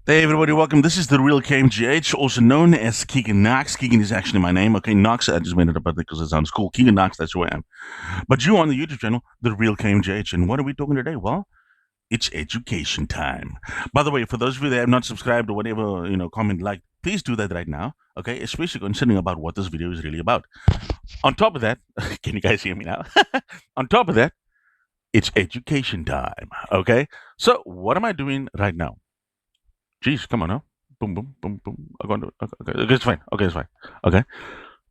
Hey everybody, welcome. This is the real KMGH, also known as Keegan Knox. Keegan is actually my name. Okay, Knox, I just made it up because it sounds cool. Keegan Knox, that's who I am. But you on the YouTube channel, the real KMGH. And what are we talking today? Well, it's education time. By the way, for those of you that have not subscribed or whatever, comment, like, please do that right now. Okay, especially considering about what this video is really about. On top of that, can you guys hear me now? On top of that, it's education time. Okay, so what am I doing right now? Jeez, come on now. Boom, boom, boom, boom. I'm going to. Okay, it's fine. Okay, it's fine. Okay.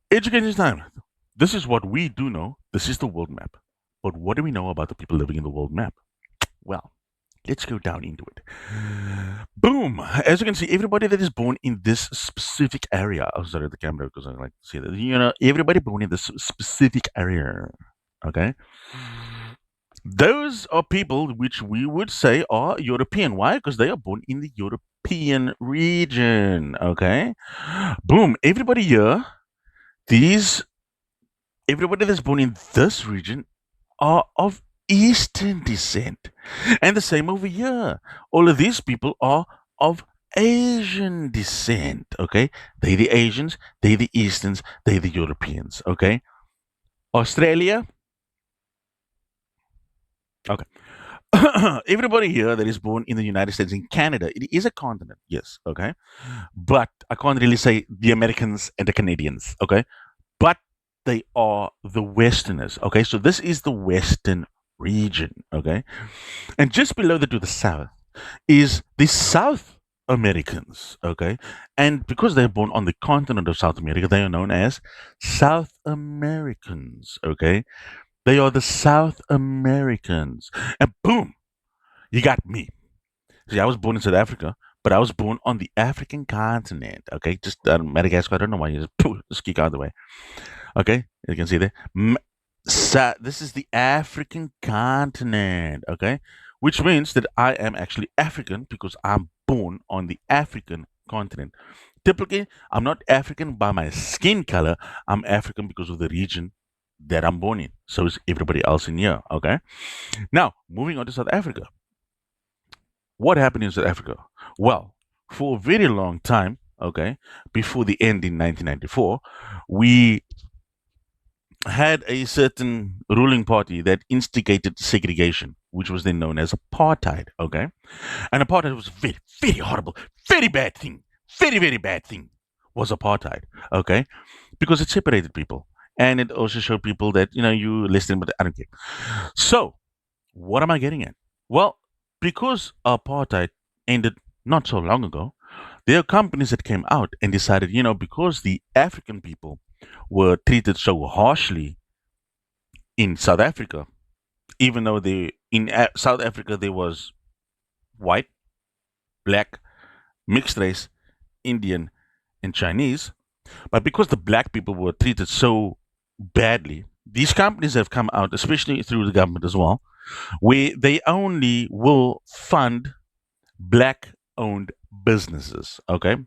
Education time. This is what we do know. This is the world map. But what do we know about the people living in the world map? Well, let's go down into it. Boom. As you can see, everybody that is born in this specific area. Oh, sorry, the camera because I like to see that. Everybody born in this specific area. Okay. Those are people which we would say are European. Why? Because they are born in the European region. Okay. Boom. Everybody here, these, everybody that's born in this region are of Eastern descent. And the same over here. All of these people are of Asian descent. Okay. They the Asians, they the Easterns, they the Europeans. Okay. Australia. Okay. Everybody here that is born in the United States, in Canada, it is a continent, yes, okay, but I can't really say the Americans and the Canadians, okay, but they are the Westerners, okay. So this is the Western region, okay, and just below that to the south is the South Americans, okay, and because they're born on the continent of South America, they are known as South Americans, okay. They are the South Americans, and boom, you got me. See, I was born in South Africa, but I was born on the African continent. Okay, just Madagascar. I don't know why you just kick out of the way. Okay, you can see there. This is the African continent. Okay, which means that I am actually African because I'm born on the African continent. Typically, I'm not African by my skin color. I'm African because of the region that I'm born in. So is everybody else in here. Okay. Now, moving on to South Africa. What happened in South Africa? Well, for a very long time, okay, before the end in 1994, we had a certain ruling party that instigated segregation, which was then known as apartheid, okay? And apartheid was a very, very horrible, very bad thing, very, very bad thing was apartheid, okay? Because it separated people. And it also showed people that, you listen, but I don't care. So, what am I getting at? Well, because apartheid ended not so long ago, there are companies that came out and decided, because the African people were treated so harshly in South Africa, even though South Africa there was white, black, mixed race, Indian, and Chinese, but because the black people were treated so badly, these companies have come out, especially through the government as well, where they only will fund black owned businesses. Okay.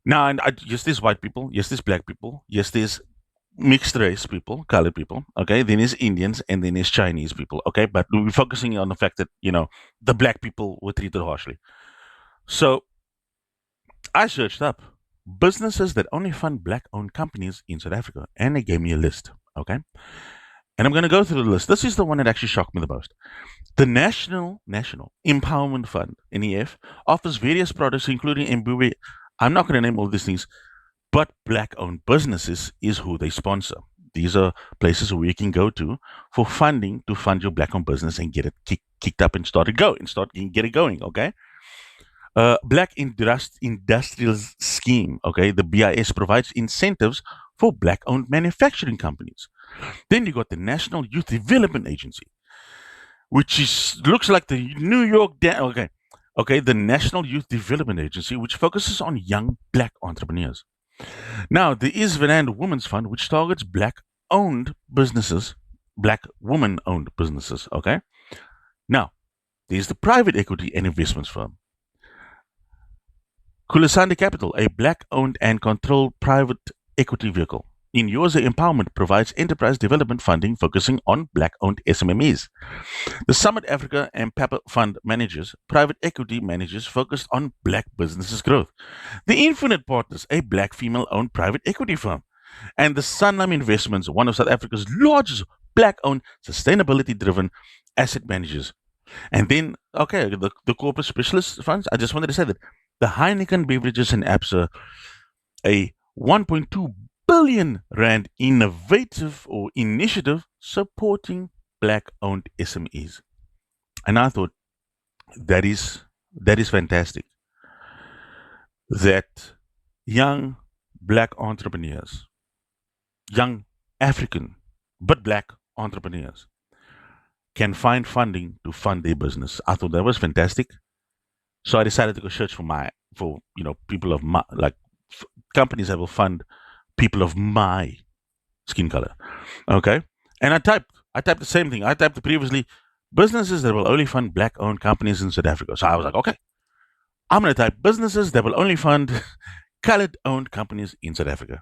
Now, yes, there's white people, yes, there's black people, yes, there's mixed race people, colored people. Okay. Then there's Indians and then there's Chinese people. Okay. But we're focusing on the fact that, the black people were treated harshly. So I searched up businesses that only fund black owned companies in South Africa and they gave me a list. Okay. And I'm going to go through the list. This is the one that actually shocked me the most. The National Empowerment Fund (NEF) offers various products, including Mbube. I'm not going to name all these things, but black-owned businesses is who they sponsor. These are places where you can go to for funding to fund your black-owned business and get it kicked up and get it going. Okay. Black Industrials Scheme. Okay, the BIS provides incentives for black-owned manufacturing companies. Then you got the National Youth Development Agency, which looks like the New York. Okay, the National Youth Development Agency, which focuses on young black entrepreneurs. Now, the Isvanand Women's Fund, which targets black-owned businesses, black woman-owned businesses. Okay. Now, there's the private equity and investments firm. Kulasandi Capital, a black-owned and controlled private equity vehicle. in USA Empowerment provides enterprise development funding focusing on black owned SMMEs. The Summit Africa and Pepper Fund managers private equity managers focused on black businesses growth. The Infinite Partners, a black female owned private equity firm. And the Sanlam Investments, one of South Africa's largest black owned sustainability driven asset managers. And then, okay, the corporate specialist funds, I just wanted to say that the Heineken Beverages and Absa, a 1.2 billion rand innovative or initiative supporting black owned SMEs. And I thought that is fantastic. That young black entrepreneurs, young African but black entrepreneurs can find funding to fund their business. I thought that was fantastic. So I decided to go search for people of my companies that will fund people of my skin color. Okay, and I typed the same thing. I typed previously businesses that will only fund black owned companies in South Africa. So I was like, okay, I'm gonna type businesses that will only fund colored owned companies in South Africa.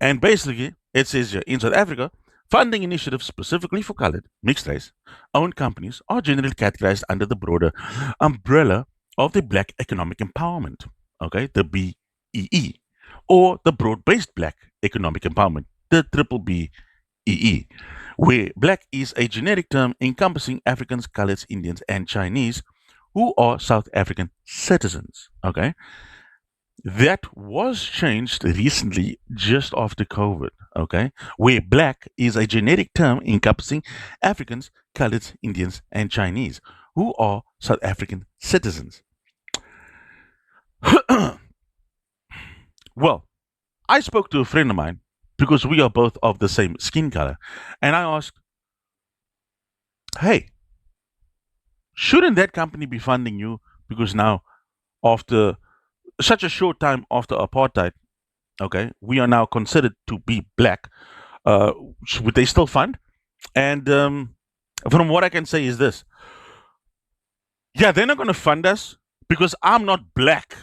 And basically, it says here in South Africa, funding initiatives specifically for colored, mixed race, owned companies are generally categorized under the broader umbrella of the Black Economic Empowerment, okay, the BEE, or the Broad Based Black Economic Empowerment, the Triple BEE, where black is a generic term encompassing Africans, coloreds, Indians, and Chinese who are South African citizens, okay? That was changed recently just after COVID, okay? Where black is a genetic term encompassing Africans, coloreds, Indians, and Chinese who are South African citizens. Well, I spoke to a friend of mine because we are both of the same skin color, and I asked, hey, shouldn't that company be funding you? Because now, after such a short time after apartheid, okay, we are now considered to be black. Uh, would they still fund? And from what I can say is this: yeah, they're not going to fund us because I'm not black.